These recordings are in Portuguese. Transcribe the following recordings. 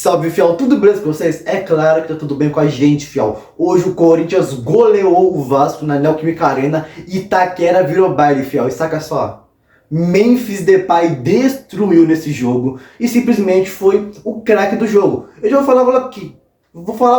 Salve, fiel, tudo beleza com vocês? É claro que tá tudo bem com a gente, fiel. Hoje o Corinthians goleou o Vasco na Neoquímica Arena e Itaquera virou baile, fiel. E saca só, Memphis Depay destruiu nesse jogo e simplesmente foi o craque do jogo. Eu já vou falar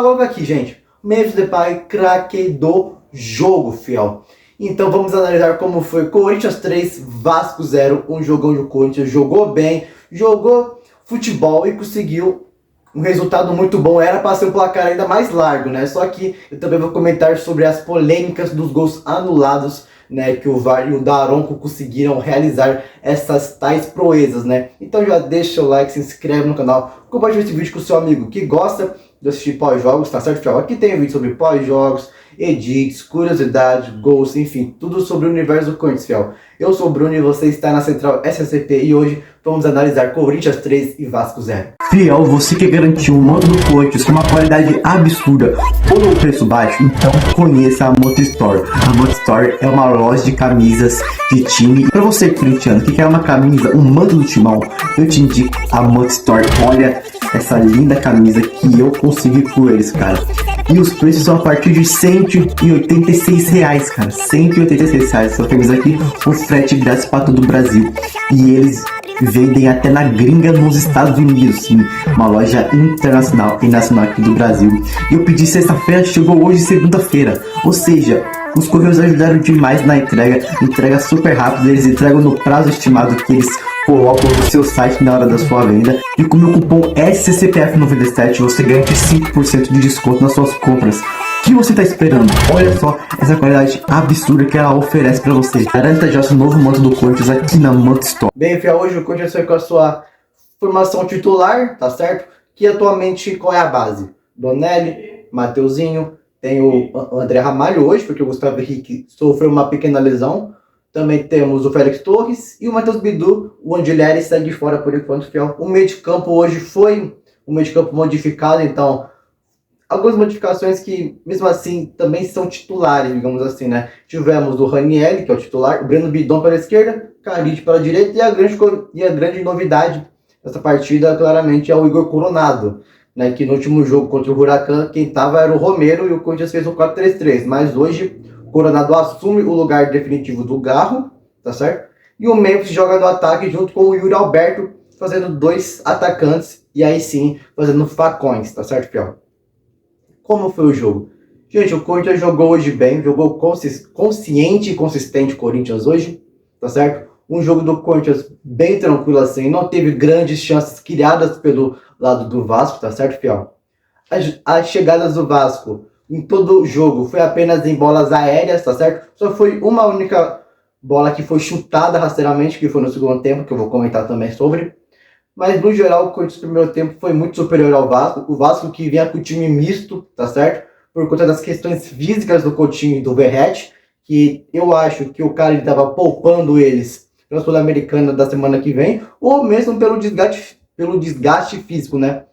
logo aqui, gente. Memphis Depay, craque do jogo, fiel. Então vamos analisar como foi Corinthians 3, Vasco 0, um jogo onde o Corinthians jogou bem, jogou futebol e conseguiu um resultado muito bom. Era para ser um placar ainda mais largo, né? Só que eu também vou comentar sobre as polêmicas dos gols anulados, né? Que o VAR e o Daronco conseguiram realizar essas tais proezas, né? Então já deixa o like, se inscreve no canal, compartilha esse vídeo com o seu amigo que gosta de assistir pós-jogos, tá certo, fiel? Aqui tem vídeo sobre pós-jogos, edits, curiosidades, gols, enfim, tudo sobre o universo do Corinthians, fiel. Eu sou o Bruno e você está na Central SCP e hoje vamos analisar Corinthians 3 e Vasco 0. Fiel, você que garantiu o mando do Corinthians com uma qualidade absurda por um preço baixo, então conheça a Moto Store. A Moto Store é uma loja de camisas de time. Para você corintiano que quer uma camisa, um manto do timão, eu te indico a Moto Store. Olha essa linda camisa que eu consegui por eles, cara. E os preços são a partir de R$186, cara. R$186 essa camisa aqui, com frete grátis para todo o Brasil. E eles vendem até na gringa nos Estados Unidos, sim. Uma loja internacional e nacional aqui do Brasil. E eu pedi sexta-feira, chegou hoje segunda-feira. Ou seja, os correios ajudaram demais na entrega super rápida. Eles entregam no prazo estimado que eles colocam no seu site na hora da sua venda. E com o meu cupom SCCPF97 você ganha 5% de desconto nas suas compras. O que você está esperando? Olha só essa qualidade absurda que ela oferece para você. Garanta já seu novo manto do Corinthians aqui na Moto Store. Bem, fiel, hoje o Corinthians foi com a sua formação titular, tá certo? Que atualmente qual é a base? Donelli, Mateuzinho, tem o André Ramalho hoje, porque o Gustavo Henrique sofreu uma pequena lesão. Também temos o Félix Torres e o Matheus Bidu. O Angileri segue fora por enquanto, fiel. O meio de campo hoje foi um meio de campo modificado, então algumas modificações que, mesmo assim, também são titulares, digamos assim, né? Tivemos o Ranieri, que é o titular, o Breno Bidon pela esquerda, Carite pela direita, e a grande novidade dessa partida, claramente, é o Igor Coronado, né? Que no último jogo contra o Huracan, quem estava era o Romero e o Corinthians fez o 4-3-3, mas hoje o Coronado assume o lugar definitivo do Garro, tá certo? E o Memphis joga no ataque junto com o Yuri Alberto, fazendo dois atacantes, e aí sim, fazendo facões, tá certo, fiel? Como foi o jogo? Gente, o Corinthians jogou hoje bem, jogou consciente e consistente o Corinthians hoje, tá certo? Um jogo do Corinthians bem tranquilo assim, não teve grandes chances criadas pelo lado do Vasco, tá certo, fiel? As chegadas do Vasco em todo o jogo foi apenas em bolas aéreas, tá certo? Só foi uma única bola que foi chutada rasteiramente, que foi no segundo tempo, que eu vou comentar também sobre. Mas, no geral, o Corinthians no primeiro tempo foi muito superior ao Vasco. O Vasco que vinha com o time misto, tá certo? Por conta das questões físicas do Coutinho e do Verratti, que eu acho que o cara estava poupando eles para a Sul-Americana da semana que vem, ou mesmo pelo desgaste físico, né?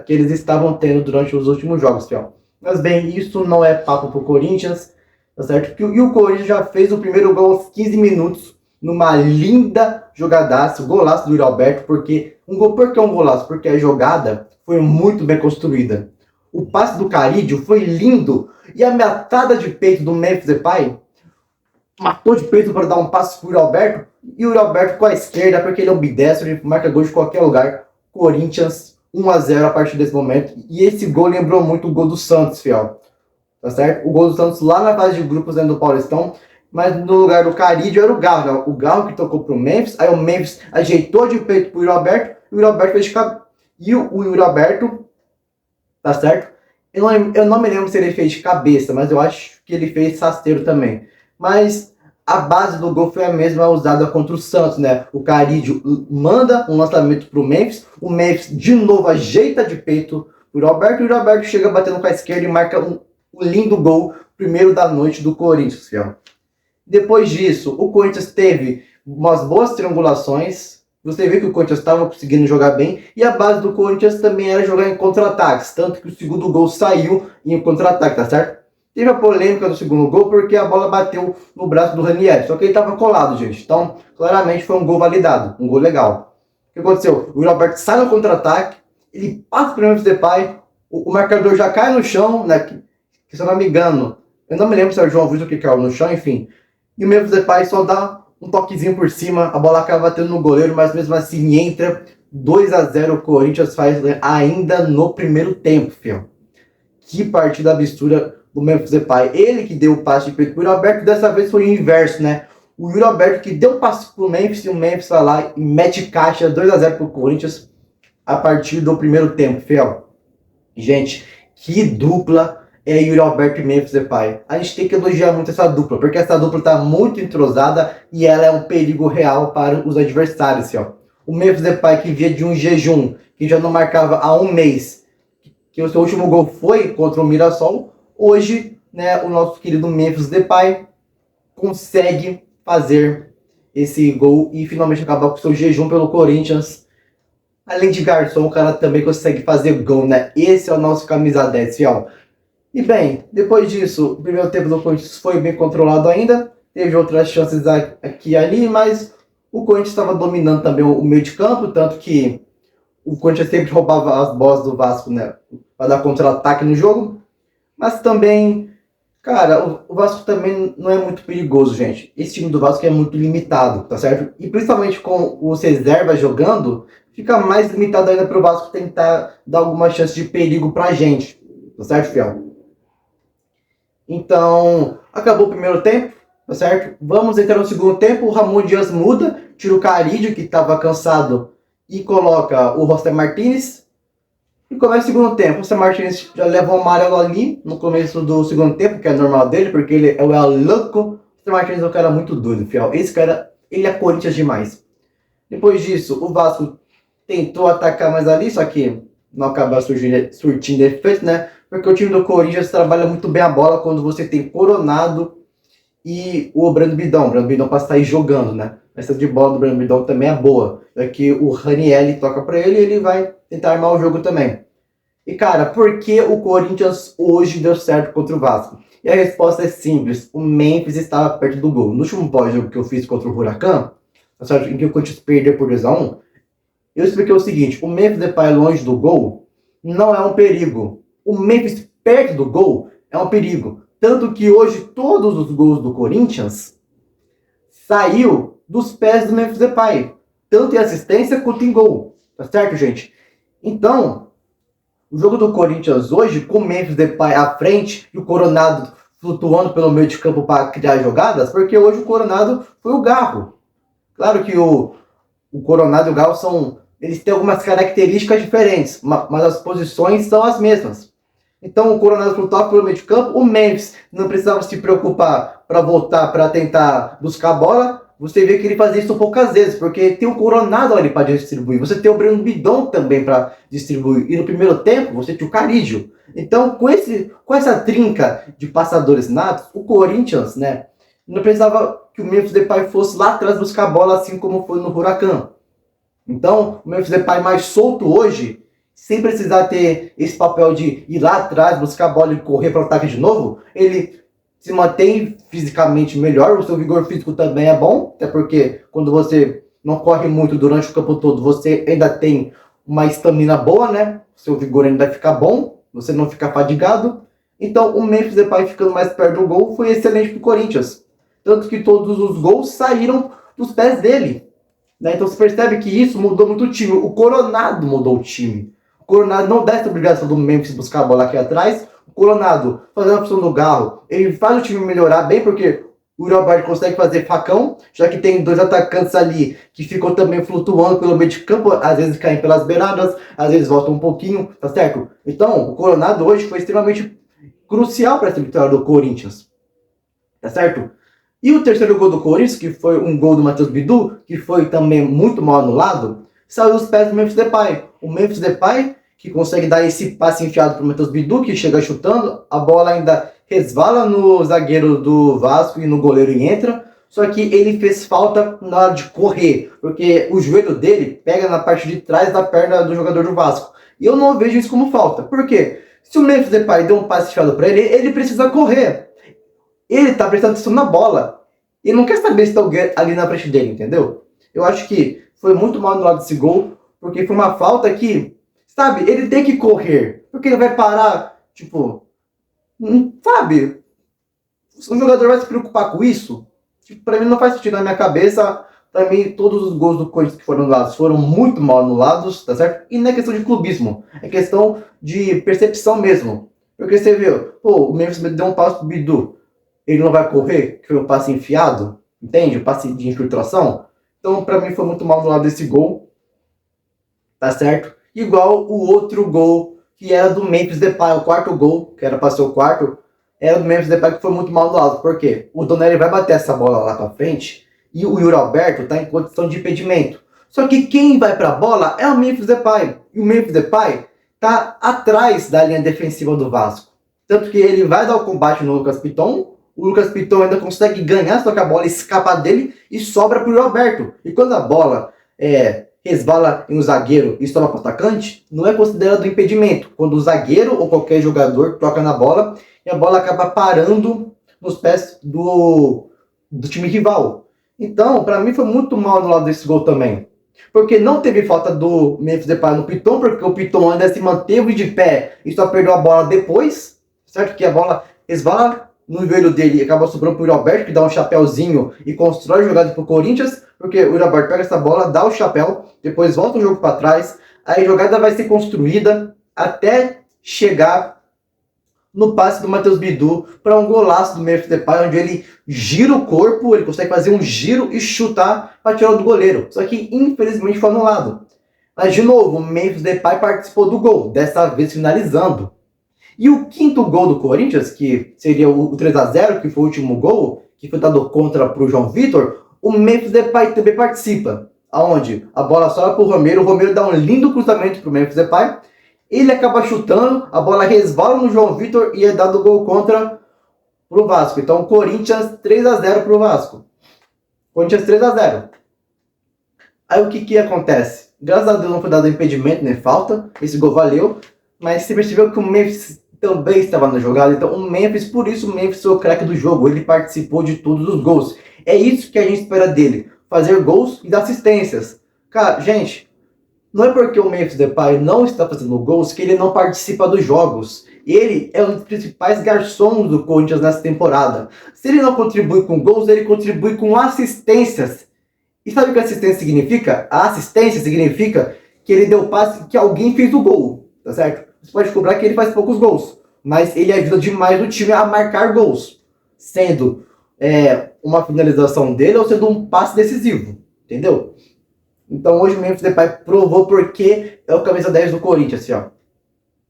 Que eles estavam tendo durante os últimos jogos, fiel. Mas, bem, isso não é papo pro Corinthians, tá certo? E o Corinthians já fez o primeiro gol aos 15 minutos, numa linda jogadaça, golaço do Yuri Alberto, por que um golaço? Porque a jogada foi muito bem construída. O passe do Carídio foi lindo, e a metada de peito do Memphis Depay matou de peito para dar um passe para o Yuri Alberto, e o Yuri Alberto com a esquerda, porque ele é ambidestro, ele marca gol de qualquer lugar. Corinthians 1-0 a partir desse momento, e esse gol lembrou muito o gol do Santos, fiel, tá certo? O gol do Santos lá na fase de grupos dentro do Paulistão, mas no lugar do Carídio era o Garro, né? O Garro que tocou pro Memphis, aí o Memphis ajeitou de peito pro Yuri Alberto, e o Yuri Alberto fez de cabeça. E o Yuri Alberto, tá certo? Eu não me lembro se ele fez de cabeça, mas eu acho que ele fez rasteiro também. Mas a base do gol foi a mesma usada contra o Santos, né? O Carídio manda um lançamento pro Memphis, o Memphis de novo ajeita de peito pro Yuri Alberto, e o Yuri Alberto chega batendo com a esquerda e marca um lindo gol, primeiro da noite do Corinthians, fiel. Depois disso, o Corinthians teve umas boas triangulações. Você vê que o Corinthians estava conseguindo jogar bem. E a base do Corinthians também era jogar em contra-ataques. Tanto que o segundo gol saiu em contra-ataque, tá certo? Teve a polêmica do segundo gol porque a bola bateu no braço do Ranieri. Só que ele estava colado, gente. Então, claramente foi um gol validado. Um gol legal. O que aconteceu? O Yuri Alberto sai no contra-ataque. ele passa pro Memphis Depay, o marcador já cai no chão, né? Que se eu não me engano, eu não me lembro se era o João Vitor que caiu no chão, enfim. E o Memphis Depay só dá um toquezinho por cima, a bola acaba batendo no goleiro, mas mesmo assim entra 2-0, o Corinthians faz ainda no primeiro tempo, fiel. Que partida absurda do Memphis Depay. Ele que deu o passe de peito pro Yuri Alberto, dessa vez foi o inverso, né? O Yuri Alberto que deu o passe pro Memphis e o Memphis vai lá e mete caixa 2-0 pro Corinthians a partir do primeiro tempo, fiel. Gente, que dupla é Yuri Alberto e Memphis Depay. A gente tem que elogiar muito essa dupla, porque essa dupla tá muito entrosada e ela é um perigo real para os adversários, fiel. O Memphis Depay que via de um jejum, que já não marcava há um mês, que o seu último gol foi contra o Mirassol, hoje, né, o nosso querido Memphis Depay consegue fazer esse gol e finalmente acabar com o seu jejum pelo Corinthians. Além de garçom, o cara também consegue fazer gol, né? Esse é o nosso camisa 10, fiel. E bem, depois disso, o primeiro tempo do Corinthians foi bem controlado ainda, teve outras chances aqui e ali, mas o Corinthians estava dominando também o meio de campo, tanto que o Corinthians sempre roubava as bolas do Vasco, né, para dar contra-ataque no jogo. Mas também, cara, o Vasco também não é muito perigoso, gente. Esse time do Vasco é muito limitado, tá certo? E principalmente com os reservas jogando, fica mais limitado ainda para o Vasco tentar dar alguma chance de perigo pra gente, tá certo, fiel? Então, acabou o primeiro tempo, tá certo? Vamos entrar no segundo tempo, o Ramon Dias muda, tira o Carídio, que estava cansado, e coloca o Roster Martinez. E começa o segundo tempo. O Roster Martinez já leva um amarelo ali no começo do segundo tempo, que é normal dele, porque ele é o louco. O Roster Martinez é um cara muito doido, fiel. Esse cara, ele é Corinthians demais. Depois disso, o Vasco tentou atacar mais ali, só que não acaba surtindo efeito, né? Porque o time do Corinthians trabalha muito bem a bola quando você tem Coronado e o Brando Bidon. O Brando Bidon para sair jogando, né? Essa de bola do Brando Bidon também é boa. É que o Ranieri toca para ele e ele vai tentar armar o jogo também. E cara, por que o Corinthians hoje deu certo contra o Vasco? E a resposta é simples. O Memphis estava perto do gol. No último pós-jogo que eu fiz contra o Huracan, em que o Corinthians perdeu por 2-1, eu expliquei o seguinte: o Memphis Depay longe do gol não é um perigo. O Memphis perto do gol é um perigo. Tanto que hoje todos os gols do Corinthians saiu dos pés do Memphis Depay. Tanto em assistência quanto em gol. Tá certo, gente? Então, o jogo do Corinthians hoje, com o Memphis Depay à frente e o Coronado flutuando pelo meio de campo para criar jogadas, porque hoje o Coronado foi o Garro. Claro que o Coronado e o Garro eles têm algumas características diferentes, mas as posições são as mesmas. Então o Coronado flutuava pelo meio de campo, o Memphis não precisava se preocupar para voltar, para tentar buscar a bola. Você vê que ele fazia isso poucas vezes, porque tem o Coronado ali para distribuir. Você tem o Breno Bidon também para distribuir. E no primeiro tempo, você tinha o Carídio. Então, com essa trinca de passadores natos, o Corinthians, né, não precisava que o Memphis Depay fosse lá atrás buscar a bola, assim como foi no Huracan. Então, o Memphis Depay mais solto hoje, sem precisar ter esse papel de ir lá atrás, buscar a bola e correr para o ataque de novo, ele se mantém fisicamente melhor, o seu vigor físico também é bom, até porque quando você não corre muito durante o campo todo, você ainda tem uma estamina boa, né? O seu vigor ainda vai ficar bom, você não fica fadigado. Então, o Memphis Depay ficando mais perto do gol foi excelente para o Corinthians. Tanto que todos os gols saíram dos pés dele. Né? Então, você percebe que isso mudou muito o time. O Coronado mudou o time. O Coronado não dá essa obrigação do Memphis buscar a bola aqui atrás. O Coronado, fazendo a opção do Garro, ele faz o time melhorar bem, porque o Yuri Alberto consegue fazer facão, já que tem dois atacantes ali que ficam também flutuando pelo meio de campo, às vezes caem pelas beiradas, às vezes voltam um pouquinho, tá certo? Então, o Coronado hoje foi extremamente crucial para essa vitória do Corinthians, tá certo? E o terceiro gol do Corinthians, que foi um gol do Matheus Bidu, que foi também muito mal anulado, saiu dos pés do Memphis Depay. O Memphis Depay, que consegue dar esse passe enfiado para o Matheus Bidu, que chega chutando, a bola ainda resvala no zagueiro do Vasco e no goleiro e entra, só que ele fez falta na hora de correr, porque o joelho dele pega na parte de trás da perna do jogador do Vasco. E eu não vejo isso como falta. Por quê? Se o Memphis Depay deu um passe enfiado para ele, ele precisa correr. Ele tá prestando atenção na bola. Ele não quer saber se tá ali na frente dele, entendeu? Eu acho que foi muito mal anulado esse gol, porque foi uma falta que sabe, ele tem que correr, porque ele vai parar, tipo, sabe, o jogador vai se preocupar com isso? Tipo, pra mim não faz sentido na minha cabeça. Pra mim, todos os gols do Corinthians que foram anulados foram muito mal anulados, tá certo? E não é questão de clubismo, é questão de percepção mesmo. Porque você viu, pô, o Memphis deu um passe pro Bidu, ele não vai correr, que foi um passe enfiado, entende? Um passe de infiltração. Então, pra mim, foi muito mal anulado esse gol, tá certo? Igual o outro gol, que era do Memphis Depay, o quarto gol, que era pra ser o quarto, era do Memphis Depay, que foi muito mal anulado. Por quê? O Donelli vai bater essa bola lá pra frente, e o Yuri Alberto está em condição de impedimento. Só que quem vai para a bola é o Memphis Depay. E o Memphis Depay está atrás da linha defensiva do Vasco. Tanto que ele vai dar o combate no Lucas Piton. O Lucas Piton ainda consegue ganhar, só que a bola escapa dele e sobra para o Yuri Alberto. E quando a bola resbala em um zagueiro e sobra para o atacante, não é considerado impedimento. Quando o zagueiro ou qualquer jogador toca na bola e a bola acaba parando nos pés do time rival. Então, pra mim foi muito mal anulado desse gol também. Porque não teve falta do Memphis Depay no Piton, porque o Piton ainda se manteve de pé e só perdeu a bola depois, certo? Que a bola resvala no joelho dele e acaba sobrando pro Yuri Alberto, que dá um chapéuzinho e constrói a jogada pro Corinthians, porque o Yuri Alberto pega essa bola, dá o chapéu, depois volta o jogo para trás, aí a jogada vai ser construída até chegar no passe do Matheus Bidu para um golaço do Memphis Depay, onde ele gira o corpo, ele consegue fazer um giro e chutar para tirar do goleiro. Só que infelizmente foi anulado. Mas de novo, o Memphis Depay participou do gol, dessa vez finalizando. E o quinto gol do Corinthians, que seria o 3-0, que foi o último gol, que foi dado contra para o João Vitor, o Memphis Depay também participa. Aonde a bola sobra para o Romero dá um lindo cruzamento para o Memphis Depay, ele acaba chutando, a bola resvala no João Vitor e é dado gol contra pro Vasco. Então, Corinthians 3-0 pro Vasco. Corinthians 3-0. Aí o que acontece? Graças a Deus não foi dado impedimento nem falta, esse gol valeu, mas você percebeu que o Memphis também estava na jogada, então o Memphis, por isso o Memphis foi o craque do jogo, ele participou de todos os gols. É isso que a gente espera dele, fazer gols e dar assistências. Cara, gente, não é porque o Memphis Depay não está fazendo gols que ele não participa dos jogos. Ele é um dos principais garçons do Corinthians nessa temporada. Se ele não contribui com gols, ele contribui com assistências. E sabe o que assistência significa? A assistência significa que ele deu passe, que alguém fez o gol, tá certo? Você pode cobrar que ele faz poucos gols, mas ele ajuda demais o time a marcar gols, sendo uma finalização dele ou sendo um passe decisivo, entendeu? Então hoje o Memphis Depay provou porque é o camisa 10 do Corinthians, assim, ó.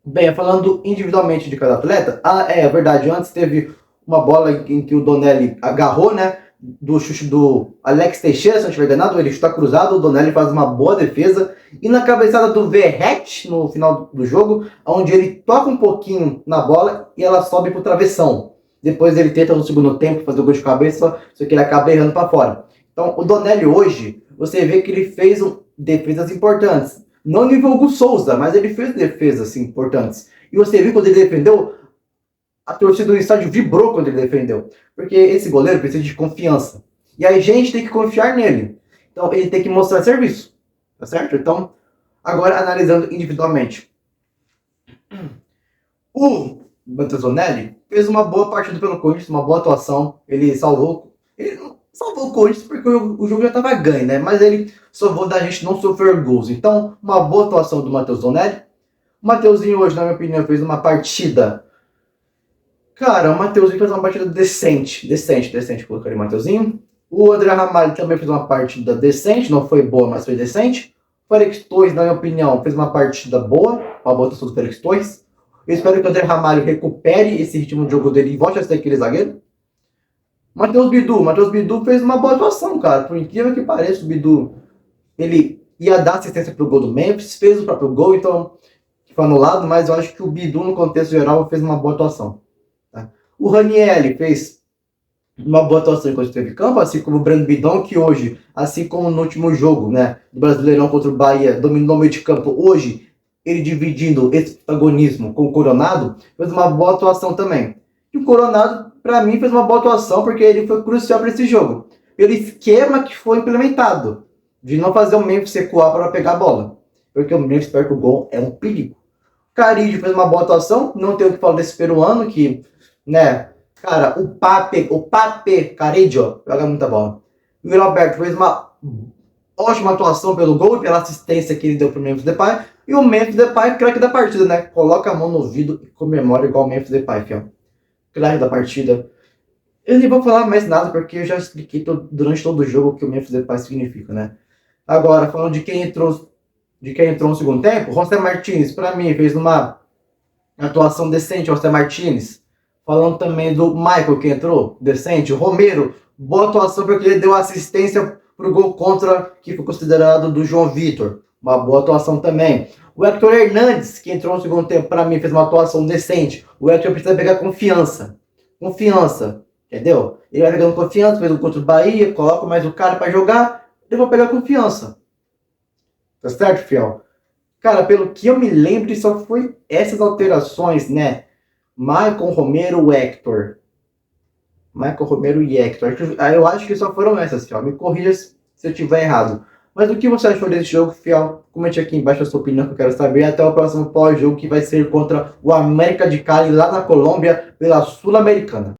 Bem, falando individualmente de cada atleta, é verdade, antes teve uma bola em que o Donelli agarrou, né, do chute do Alex Teixeira, se não estiver enganado, ele chuta cruzado, o Donelli faz uma boa defesa, e na cabeçada do Verratti, no final do jogo, onde ele toca um pouquinho na bola e ela sobe pro travessão. Depois ele tenta no segundo tempo fazer o gol de cabeça, só que ele acaba errando para fora. Então o Donelli hoje, você vê que ele fez defesas importantes. Não nível Hugo Souza, mas ele fez defesas assim, importantes. E você viu quando ele defendeu, a torcida do estádio vibrou quando ele defendeu. Porque esse goleiro precisa de confiança. E a gente tem que confiar nele. Então ele tem que mostrar serviço. Tá certo? Então, agora analisando individualmente. O Matheus Donelli fez uma boa partida pelo Corinthians, uma boa atuação. Ele salvou o Corinthians porque o jogo já estava ganho, né? Mas ele salvou da gente não sofrer gols. Então, uma boa atuação do Matheus Donelli. O Mateuzinho hoje, na minha opinião, fez uma partida... Cara, o Mateuzinho fez uma partida decente, colocaria o Mateuzinho. O André Ramalho também fez uma partida decente, não foi boa, mas foi decente. O Félix Torres, na minha opinião, fez uma partida boa, uma boa atuação do Félix Torres. Eu espero que o André Ramalho recupere esse ritmo de jogo dele e volte a ser aquele zagueiro. Matheus Bidu fez uma boa atuação, cara. Por incrível que pareça, o Bidu, ele ia dar assistência pro gol do Memphis, fez o próprio gol, então foi anulado, mas eu acho que o Bidu, no contexto geral, fez uma boa atuação. Tá? O Ranieri fez uma boa atuação enquanto esteve em campo, assim como o Breno Bidon, que hoje, assim como no último jogo, né, do Brasileirão contra o Bahia, dominou o meio de campo, hoje, ele dividindo esse protagonismo com o Coronado, fez uma boa atuação também. E o Coronado, para mim, fez uma boa atuação porque ele foi crucial para esse jogo. Pelo esquema que foi implementado, de não fazer o Memphis recuar para pegar a bola. porque o Memphis perto do gol é um perigo. Carille fez uma boa atuação, não tenho o que falar desse peruano, que, né, cara, o Pape Carrillo joga muita bola. O Yuri Alberto fez uma ótima atuação pelo gol e pela assistência que ele deu pro Memphis Depay. E o Memphis Depay, craque da partida, né? Coloca a mão no ouvido e comemora igual o Memphis Depay, fiel. Craque da partida. Eu nem vou falar mais nada, porque eu já expliquei durante todo o jogo o que o Memphis Depay significa, né? Agora, falando de quem entrou no segundo tempo, José Martínez, para mim, fez uma atuação decente, José Martínez. Falando também do Michael, que entrou, decente. O Romero, boa atuação, porque ele deu assistência pro gol contra, que foi considerado do João Vitor. Uma boa atuação também. O Hector Hernandes, que entrou no segundo tempo, para mim, fez uma atuação decente. O Hector precisa pegar confiança. Confiança, entendeu? Ele vai pegando confiança, fez um contra o Bahia, coloca mais o cara para jogar, ele vai pegar confiança. Tá certo, fiel? Cara, pelo que eu me lembro, só foi essas alterações, né? Michael, Romero, Hector. Michael, Romero e Hector. Eu acho que só foram essas, fiel. Me corrija se eu estiver errado. Mas o que você achou desse jogo, fiel? Comente aqui embaixo a sua opinião, que eu quero saber. Até o próximo pós-jogo, que vai ser contra o América de Cali, lá na Colômbia, pela Sul-Americana.